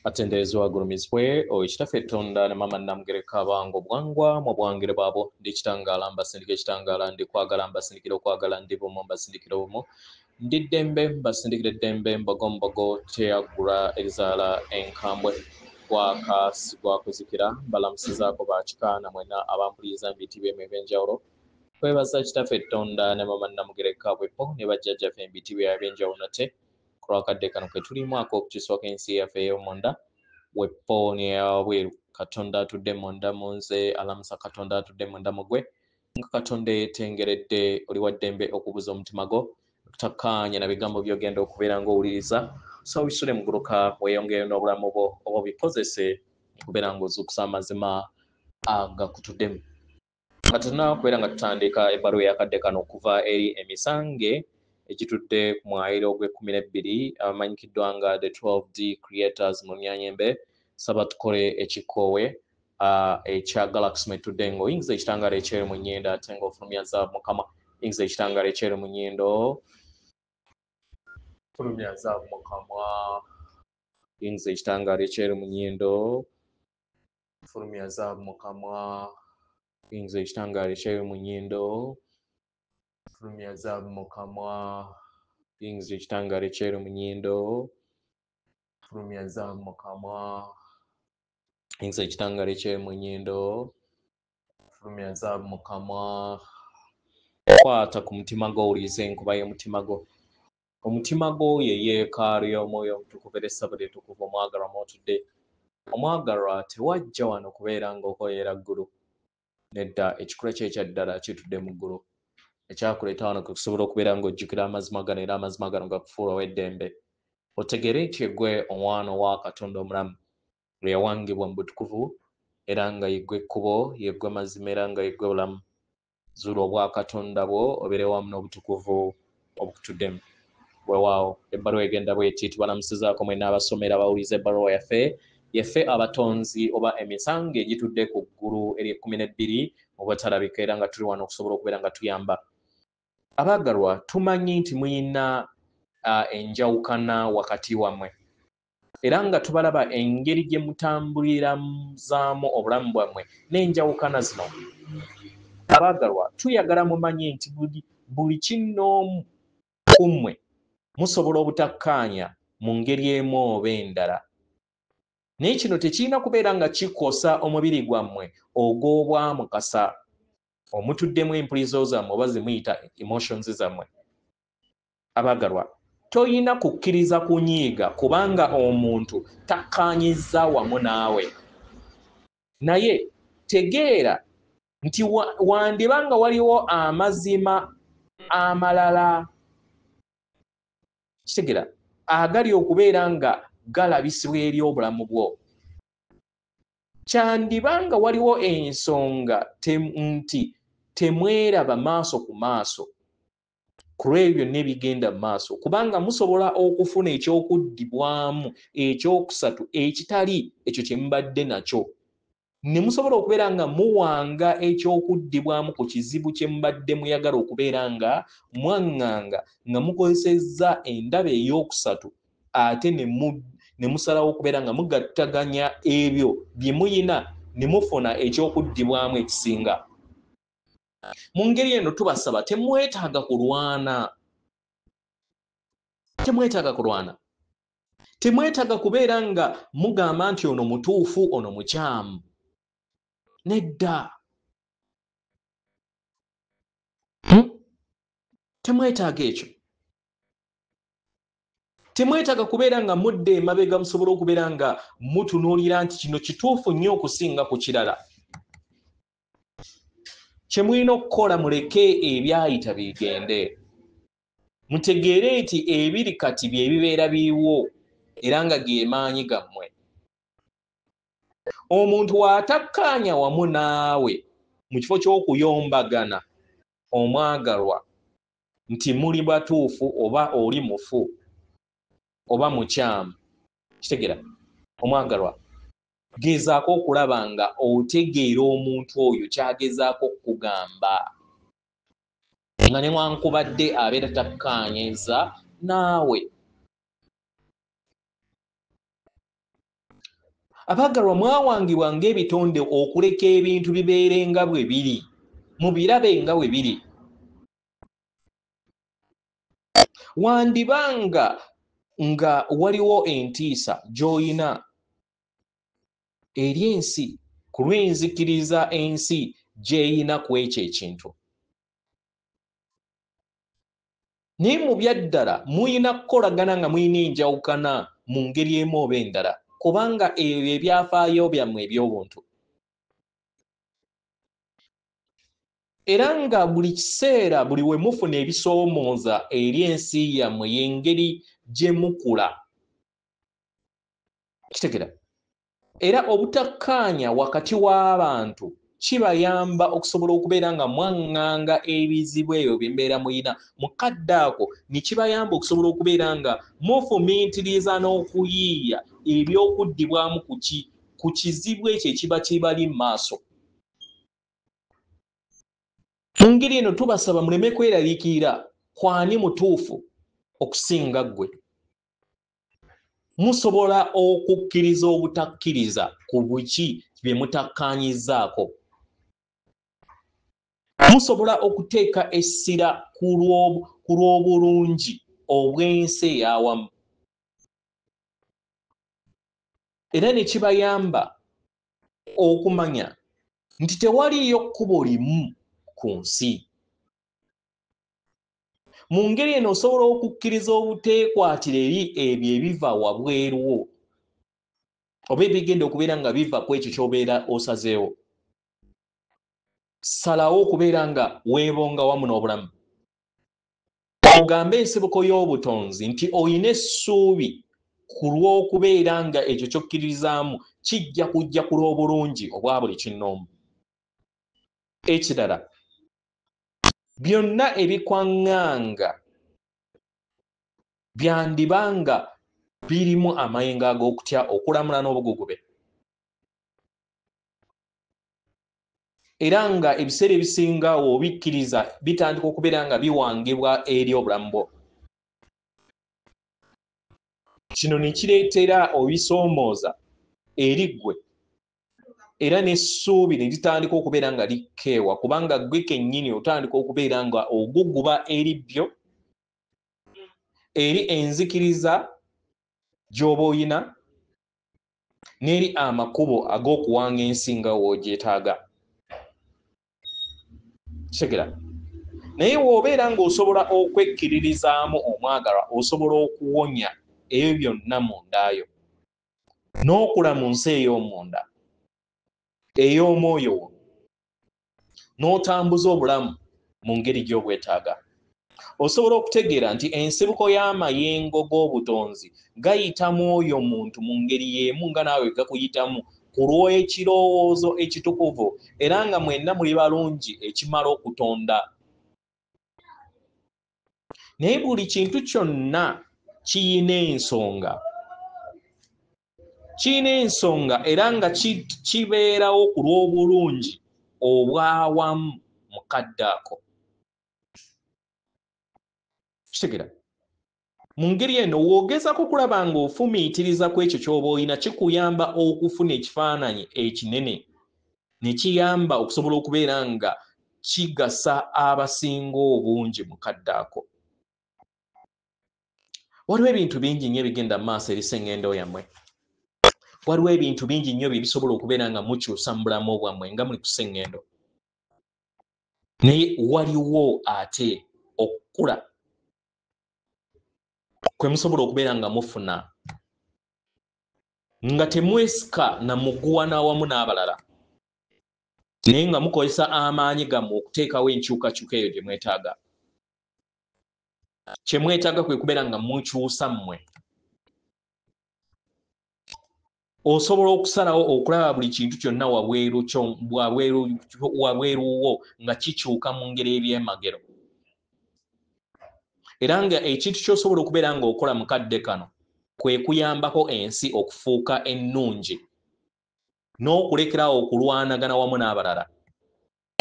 atenderezwa agulumizibwe ekitaffe Tonda ne mama Namugereka abango bwangwa mu bwangire bwabo ndi kitangala mbasindika ekitangala ndi kwagala mbasindikira okwagala ndi bumu mbasindikira bumu ndi ddembe mbasindikira eddembe mbogombogo teyagula ebizaala enkambwe gwakuzikira mbalamusizaako bakikaana mwena abampuliriza mbitibwa emyo ebyenjawulo twebaza kitaffe Tonda ne mama Namugereka bwepo ne bajjajjaffe mbitibwa ebyenjawulo nate kulwakadde kano kwe tulimu ak'okukyusibwako ensi yaffe ey'omunda wepo neyabweru Katonda atudde munda mu nze alamusa Katonda atudde munda mu gwe nga Katonda yeetengeredde oli wa ddembe okubuza omutima gwo takkaanya na bigambo by'ogenda okubeera ng'owuliriza so bisule muguluka weeyongere n'obulamu bwo oba bikozese okubeera ng'ozuukusa amazima agakutuddemu nga tunakubeera nga tutandika ebbaluwa eyakadde kano okuva eri emisange ekitudde ku mwayiro ogw'12 abamanyikiddwa nga the 12D creators mu Nnyanyembe saba tukole ekikoowe ekya Galaxy metudde ng'oyingiza ekitangaala ekyeru mu nnyindo ate ng'ofulumya zaabu mukama yingiza ekitangaala ekyeru mu nnyindo fulumya zaabu mukama yingiza ekitangaala ekyeru mu nnyindo fulumya zaabu mukama yingiza ekitangaala ekyeru mu nnyindo fulumya zaabu mukama yingiza ekitangaala ekyeru mu nnyindo fulumya zaabu mukama yingiza ekitangaala ekyeru mu nnyindo fulumya zaabu mukama kwata ku mutima gwo owulirize enkuba y'omutima gwo omutima gwo ye yeekaalu y'omwoyo omutukuvu era essabo lyetukuvu omwagalwa mwotudde omwagalwa tewajja wano kubeera ng'okoyera ggulu nedda ekikula kye ekyaddala kitudde mu ggulu ekyakuleeta wano kusobola okubeera ng'ojjukira amazima gano era amazima gano gakufuula w'eddembe otegere nti eggwe omwana wa Katonda omulamu lwe yawangibwa mu butukuvu era nga yeggwe ekkubo yeggwe mazima era nga yeggwe bulamu zuula obwa Katonda bwo obeere wamu n'obutukuvu obukutuddemu weewaawo ebbaluwa egenda bw'eti tubalamusizaako mwena abasomera abawuliza ebbaluwa yaffe abatonzi oba emisango egitudde ku ggulu eri-12 obutalabika era nga tuli wano okusobola okubeera nga tuyamba abaagalwa tumanyi nti muyina enjawukana wakati wammwe era nga tubalaba engeri gye mutambuliramu obulamu bwammwe n'enjawukana zino abaagalwa tuyagala mumanye nti buli kinnoomu ku mmwe musobola obutakkaanya mu ngeri emu oba endala naye kino tekirina kubeera nga kikosa omubiri gwammwe ogw'obwamukasa omutuddemu empulizo zammwe oba zimuyita emotions zammwe abaagalwa toyina kukkiriza kunyiiga kubanga omuntu takkaanyizza wamu naawe naye tegeera nti wandibanga waliwo amazima amalala kitegera agali okubeera nga galabisibwa eri obulamu bwo kyandibanga waliwo ensonga nti temweraba maaso ku maaso ku lw'ebyo n'ebigenda mu maaso kubanga musobola okufuna ekyokuddibwamu ekyokusatu ekitali ekyo kye mubadde nakyo ne musobola okubeera nga muwanga ekyokuddibwamu ku kizibu kye mubadde muyagala okubeera nga mwaŋŋanga nga mukozesezza endaba ey'okusatu ate ne musalawo okubeera nga mugattaganya ebyo bye muyina ne mufuna ekyokuddibwamu ekisinga mu ngeri eno tubasaba temwetaaga kulwana temwetaaga kubeera nga mugamba nti ono mutuufu ono mukyamu nedda temwetaaga ekyo temwetaaga kubeera nga mudde emabega musobola okubeera nga mutunuulira nti kino kituufu nnyo okusinga ku kirala kye mulina okukola muleke ebyayita bigende mutegeere nti ebiri kati bye bibeera biriwo era nga ge maanyi gammwe omuntu bw'atakkaanya wamu naawe mu kifo ky'okuyombagana omwagalwa nti muli batuufu oba oli mufu oba mukyamu kitegera omwagalwa gezaako okulaba nga otegeera omuntu oyo kyagezaako okugamba nga newankubadde abeera takkaanyizza naawe Abagalwa mwawangibwa ng'ebitonde okuleka ebintu bibeere nga bwe biri, mubirabe nga bwe biri. Wandibanga nga waliwo entiisa gy'oyina eri ensi ku lw'enzikiriza ensi gy'eyina ku ekyo ekintu. Naye mu byaddala muyina kukolagana nga muyina enjawukana mu ngeri emu oba endala, kubanga ebyo ebyafaayo byammwe eby'obuntu. Era nga buli kiseera buli we mufuna ebisoomooza eri ensi yammwe y'engeri gye mukula. Kitegera? Era obutakkaanya wakati w'abantu kibayamba okusobola okubeera nga mwaŋŋanga ebizibu ebyo bye mbeera muyina mu kadde ako, ne kibayamba okusobola okubeera nga mufumiitiriza n'okuyiiya eby'okuddibwamu ku kizibu ekyo ekiba kibali mu maaso. Mu ngeri eno tubasaba muleme kweraliikirira kwani mutuufu okusinga ggwe. Musobola okukkiriza obutakkiriza ku buki bye mutakkaanyizzaako. Musobola okuteeka essira ku lw'obulungi obw'ensi ey'awamu. Era ne kibayamba okumanya nti tewaliyo kkubo limu ku nsi. Mu ngeri eno osobola okukkiriza obuteekwatira eri ebyo ebiva wabweruwo oba ebigenda okubeera nga biva ku ekyo ky'obeera osazeewo. Salawo okubeera nga weebonga wamu n'obulamu. Ogambe ensibuko y'obutonzi nti oyina essuubi ku lw'okubeera nga ekyo ky'okkiririzaamu kijja kujja ku lw'obulungi obwa buli kinnoomu. Ekirala, byonna ebikwaŋŋanga byandibanga birimu amayengo ag'okutya, okulamula n'obugugube. Era nga ebiseera ebisinga obikkiriza bitandika okubeera nga biwangibwa eri obulamu bwo. Kino ne kireetera obisoomooza eri ggwe, era n'essuubi ne litandika okubeera nga likkeewa, kubanga ggwe kennyini otandika okubeera nga oguguba eri byo, eri enzikiriza gy'oba oyina, n'eri amakubo ag'okuwanga ensi nga w'ogyetaaga. Kitegeera? Naye w'obeera ng'osobola okwekkiririzaamu omwagalwa, osobola okuwonya ebyo byonna mundaayo, n'okula mu nsi ey'omunda ey'omwoyo wo, n'otambuza obulamu mu ngeri gy'obwetaaga. Osobola okutegeera nti ensibuko y'amayengo g'obutonzi gayita mu oyo muntu mu ngeri y'emu nga naawe gakuyitamu ku lw'ekirowoozo ekitukuvu, era nga mwenna muli balungi ekimala okutonda. Naye buli kintu kyonna kiyina ensonga. Kiyina ensonga era nga kibeerawo ku lw'obulungi obwawamu mu kadde ako. Kitegeera? Mu ngeri eno w'ogezaako kulaba ng'ofumiitiriza ku ekyo ky'oba oyina, kikuyamba okufuna ekifaananyi ekinene, ne kiyamba okusobola okubeera nga kigasa abasinga obungi mu kadde ako. Waliwo ebintu bingi nnyo ebigenda mu maaso eri sseŋŋendo yammwe. Waliwo ebintu bingi nnyo bye bisobola okubeera nga mukyusa mu bulamu bwammwe nga muli ku sseŋŋendo. Naye waliwo ate okukula kwe musobola okubeera nga mufuna nga temwesika na muguwana wamu n'abalala, naye nga mukozesa amaanyi gammwe okuteekawo enkyukakyuka eyo gye mwetaaga. Kye mwetaaga kwe kubeera nga mukyusa mmwe. Osobola okusalawo okulaba buli kintu kyonna wabweruwo nga kikyuka mu ngeri eby'emagero. Era nga ekintu ky'osobola okubeera ng'okola mu kadde kano kwe kuyambako ensi okufuuka ennungi, n'okulekerawo okulwanagana wamu n'abalala,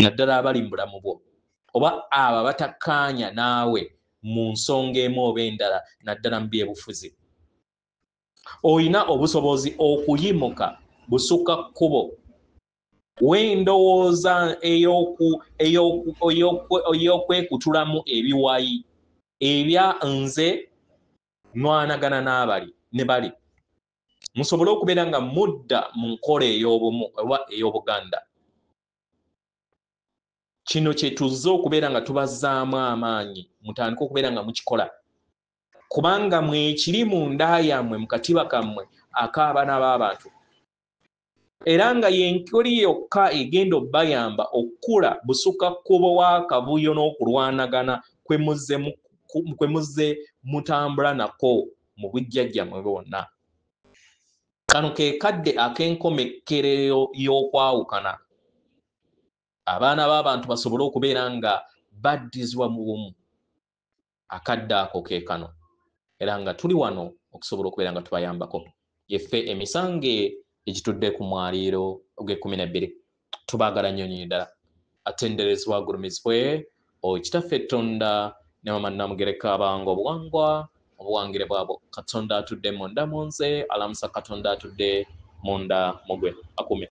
naddala abali mu bulamu bwo, oba abo abatakkaanya naawe mu nsonga emu oba endala, naddala mu byebufuzi. Oyina obusobozi okuyimuka busuka kkubo w'endowooza ey'okwekutulamu ebiwayi ebya nze nwanagana n'abali ne bali musobole okubeera nga mudda mu nkola ey'obumu oba ey'obuganda. Kino kye tuzze okubeera nga tubazzaamu amaanyi mutandike okubeera nga mukikola kubanga mwekiri mu nda yammwe mu katiba kammwe ak'abaana b'abantu era nga yenkoli yokka egenda obbayamba okukula busuka kkubo w'akabuyo n'okulwanagana kwe muzze mutambula nako mu bujjajjammwe bwonna. Kano ke kadde ak'enkomekkerero y'okwawukana abaana b'abantu basobole okubeera nga baddizibwa mu bumu. Akadde ako ke kano era nga tuli wano okusobola okubeera nga tubayambako. Yeffe emisange egitudde ku mwaliiro ogw'e12 tubaagala nnyo nnyo ddala atenderezebwa agulumizibwe Kitaffe Tonda ne Mama Namugereka abanga obuwangwa obuwangire bwabwo. Katonda atudde munda mu nze alamusa Katonda atudde munda mu gwe akume.